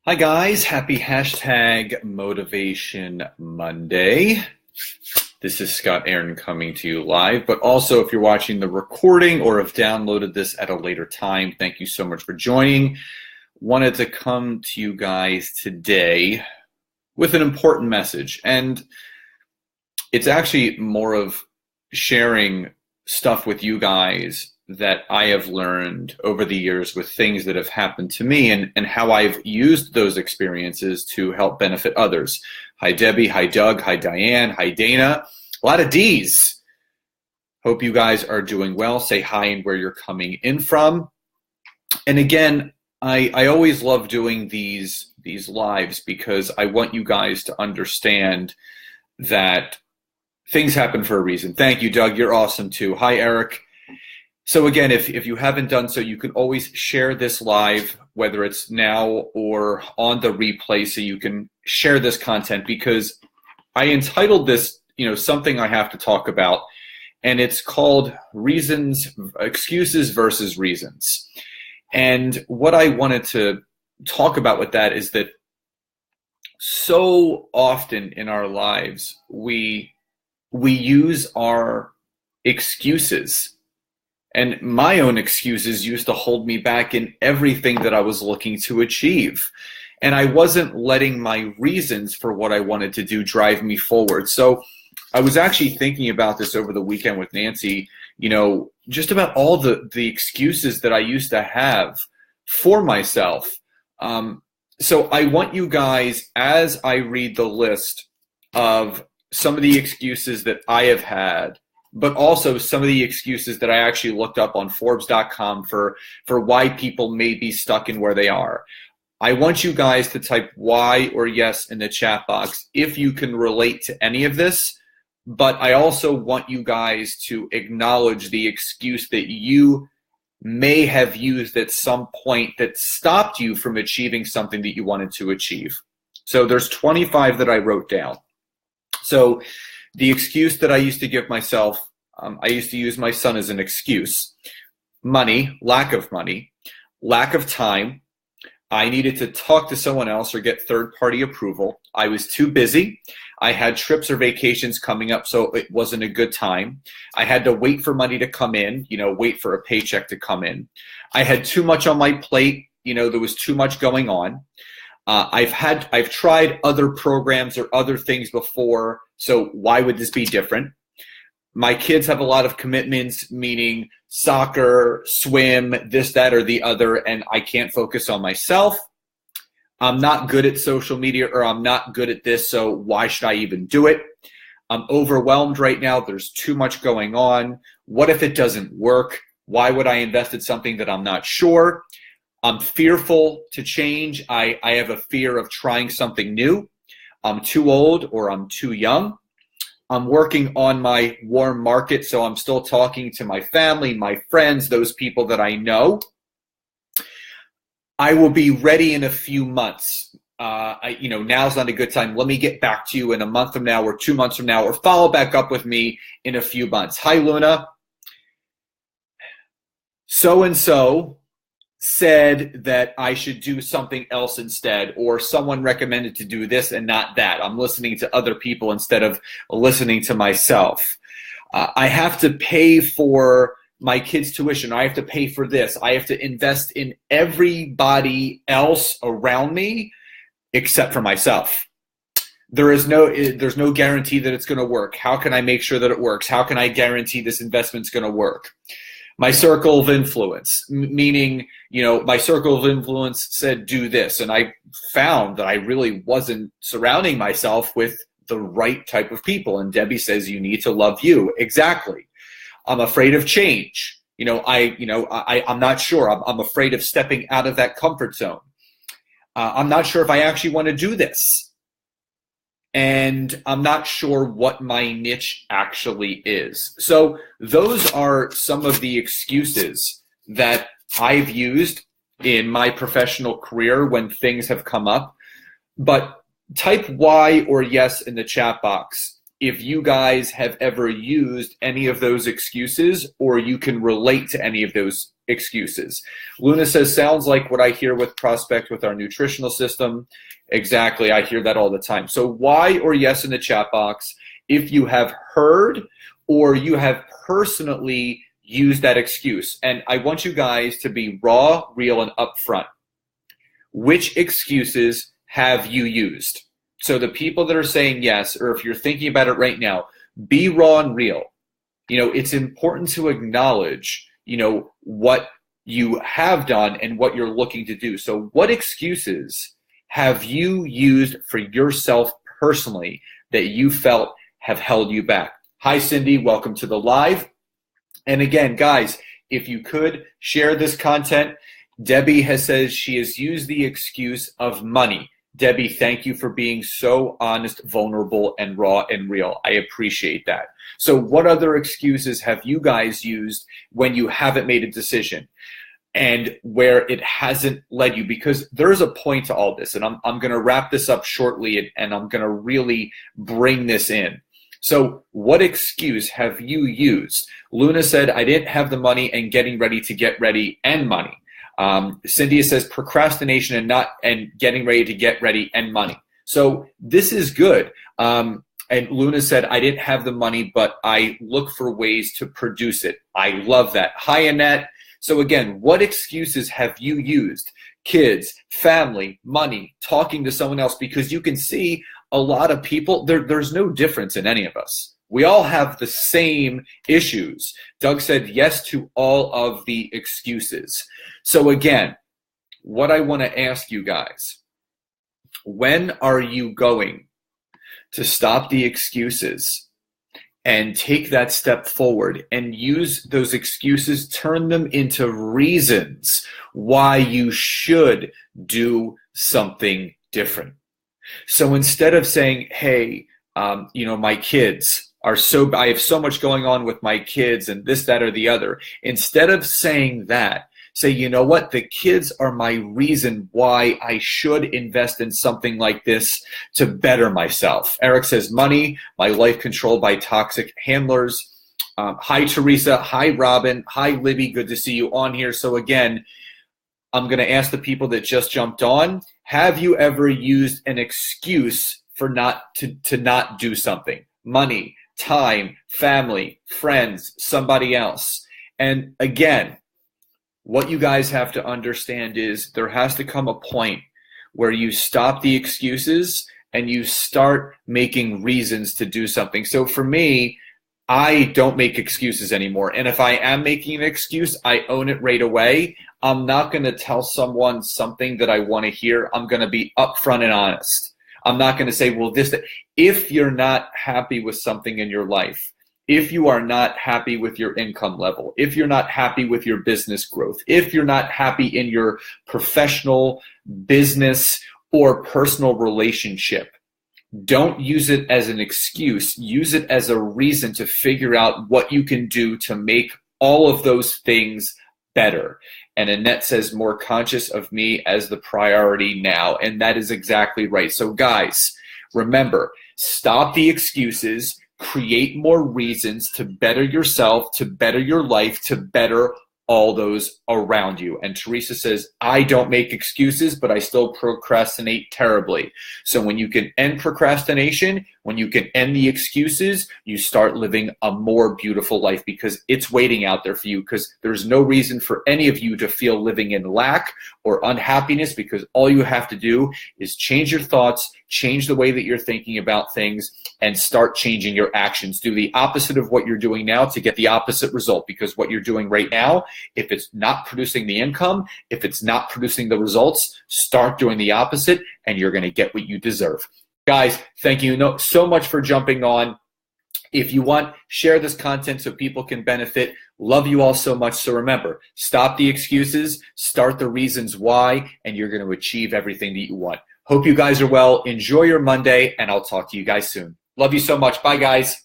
Hi guys, happy hashtag Motivation Monday. This is Scott Aaron coming to you live, but also if you're watching the recording or have downloaded this at a later time, thank you so much for joining. Wanted to come to you guys today with an important message, and it's actually more of sharing stuff with you guys that I have learned over the years with things that have happened to me and how I've used those experiences to help benefit others. Hi, Debbie. Hi, Doug. Hi, Diane. Hi, Dana. A lot of D's. Hope you guys are doing well. Say hi and where you're coming in from. And again, I always love doing these lives because I want you guys to understand that things happen for a reason. Thank you, Doug. You're awesome too. Hi, Eric. So again, if you haven't done so, you can always share this live, whether it's now or on the replay, so you can share this content, because I entitled this, something I have to talk about, and it's called excuses versus reasons. And what I wanted to talk about with that is that so often in our lives, we use our excuses. And my own excuses used to hold me back in everything that I was looking to achieve. And I wasn't letting my reasons for what I wanted to do drive me forward. So I was actually thinking about this over the weekend with Nancy, just about all the excuses that I used to have for myself. So I want you guys, as I read the list of some of the excuses that I have had, but also some of the excuses that I actually looked up on Forbes.com for why people may be stuck in where they are. I want you guys to type Y or yes in the chat box if you can relate to any of this, but I also want you guys to acknowledge the excuse that you may have used at some point that stopped you from achieving something that you wanted to achieve. So there's 25 that I wrote down. So the excuse that I used to give myself, I used to use my son as an excuse. Money, lack of time. I needed to talk to someone else or get third-party approval. I was too busy. I had trips or vacations coming up, so it wasn't a good time. I had to wait for money to come in, wait for a paycheck to come in. I had too much on my plate. There was too much going on. I've tried other programs or other things before, so why would this be different? My kids have a lot of commitments, meaning soccer, swim, this, that, or the other, and I can't focus on myself. I'm not good at social media, or I'm not good at this, so why should I even do it? I'm overwhelmed right now. There's too much going on. What if it doesn't work? Why would I invest in something that I'm not sure? I'm fearful to change. I have a fear of trying something new. I'm too old or I'm too young. I'm working on my warm market, so I'm still talking to my family, my friends, those people that I know. I will be ready in a few months. Now's not a good time. Let me get back to you in a month from now or 2 months from now, or follow back up with me in a few months. Hi, Luna. So-and-so said that I should do something else instead, or someone recommended to do this and not that. I'm listening to other people instead of listening to myself. I have to pay for my kids' tuition. I have to pay for this. I have to invest in everybody else around me except for myself. There's no guarantee that it's going to work. How can I make sure that it works? How can I guarantee this investment's going to work? My circle of influence, meaning, my circle of influence said do this, and I found that I really wasn't surrounding myself with the right type of people. And Debbie says you need to love you. Exactly. I'm afraid of change. I'm not sure. I'm afraid of stepping out of that comfort zone. I'm not sure if I actually want to do this. And I'm not sure what my niche actually is. So those are some of the excuses that I've used in my professional career when things have come up. But type Y or yes in the chat box if you guys have ever used any of those excuses, or you can relate to any of those excuses. Luna says, sounds like what I hear with Prospect with our nutritional system. Exactly, I hear that all the time. So Y or yes in the chat box if you have heard or you have personally used that excuse. And I want you guys to be raw, real, and upfront. Which excuses have you used? So the people that are saying yes, or if you're thinking about it right now, be raw and real. It's important to acknowledge, what you have done and what you're looking to do. So what excuses have you used for yourself personally that you felt have held you back? Hi, Cindy. Welcome to the live. And again, guys, if you could share this content, Debbie has said she has used the excuse of money. Debbie, thank you for being so honest, vulnerable, and raw and real. I appreciate that. So what other excuses have you guys used when you haven't made a decision and where it hasn't led you? Because there's a point to all this, and I'm going to wrap this up shortly, and I'm going to really bring this in. So what excuse have you used? Luna said, I didn't have the money and getting ready to get ready and money. Cynthia says procrastination and getting ready to get ready and money. So this is good. And Luna said, I didn't have the money, but I look for ways to produce it. I love that. Hi, Annette. So again, what excuses have you used? Kids, family, money, talking to someone else, because you can see a lot of people, there's no difference in any of us. We all have the same issues. Doug said yes to all of the excuses. So again, what I want to ask you guys, when are you going to stop the excuses and take that step forward and use those excuses, turn them into reasons why you should do something different? So instead of saying, hey, my kids I have so much going on with my kids and this, that, or the other. Instead of saying that, say, you know what, the kids are my reason why I should invest in something like this to better myself. Eric says, money, my life controlled by toxic handlers. Hi, Teresa. Hi, Robin. Hi, Libby. Good to see you on here. So again, I'm going to ask the people that just jumped on, have you ever used an excuse for not do something? Money, time, family, friends, somebody else. And again, what you guys have to understand is there has to come a point where you stop the excuses and you start making reasons to do something. So for me, I don't make excuses anymore. And if I am making an excuse, I own it right away. I'm not going to tell someone something that I want to hear. I'm going to be upfront and honest. I'm not going to say, well, if you're not happy with something in your life, if you are not happy with your income level, if you're not happy with your business growth, if you're not happy in your professional, business, or personal relationship, don't use it as an excuse. Use it as a reason to figure out what you can do to make all of those things better. And Annette says, more conscious of me as the priority now. And that is exactly right. So guys, remember, stop the excuses, create more reasons to better yourself, to better your life, to better all those around you. And Teresa says, I don't make excuses, but I still procrastinate terribly. So when you can end procrastination, when you can end the excuses, you start living a more beautiful life because it's waiting out there for you, because there's no reason for any of you to feel living in lack or unhappiness, because all you have to do is change your thoughts, change the way that you're thinking about things, and start changing your actions. Do the opposite of what you're doing now to get the opposite result, because what you're doing right now, if it's not producing the income, if it's not producing the results, start doing the opposite and you're going to get what you deserve. Guys, thank you so much for jumping on. If you want, share this content so people can benefit. Love you all so much. So remember, stop the excuses, start the reasons why, and you're going to achieve everything that you want. Hope you guys are well. Enjoy your Monday, and I'll talk to you guys soon. Love you so much. Bye, guys.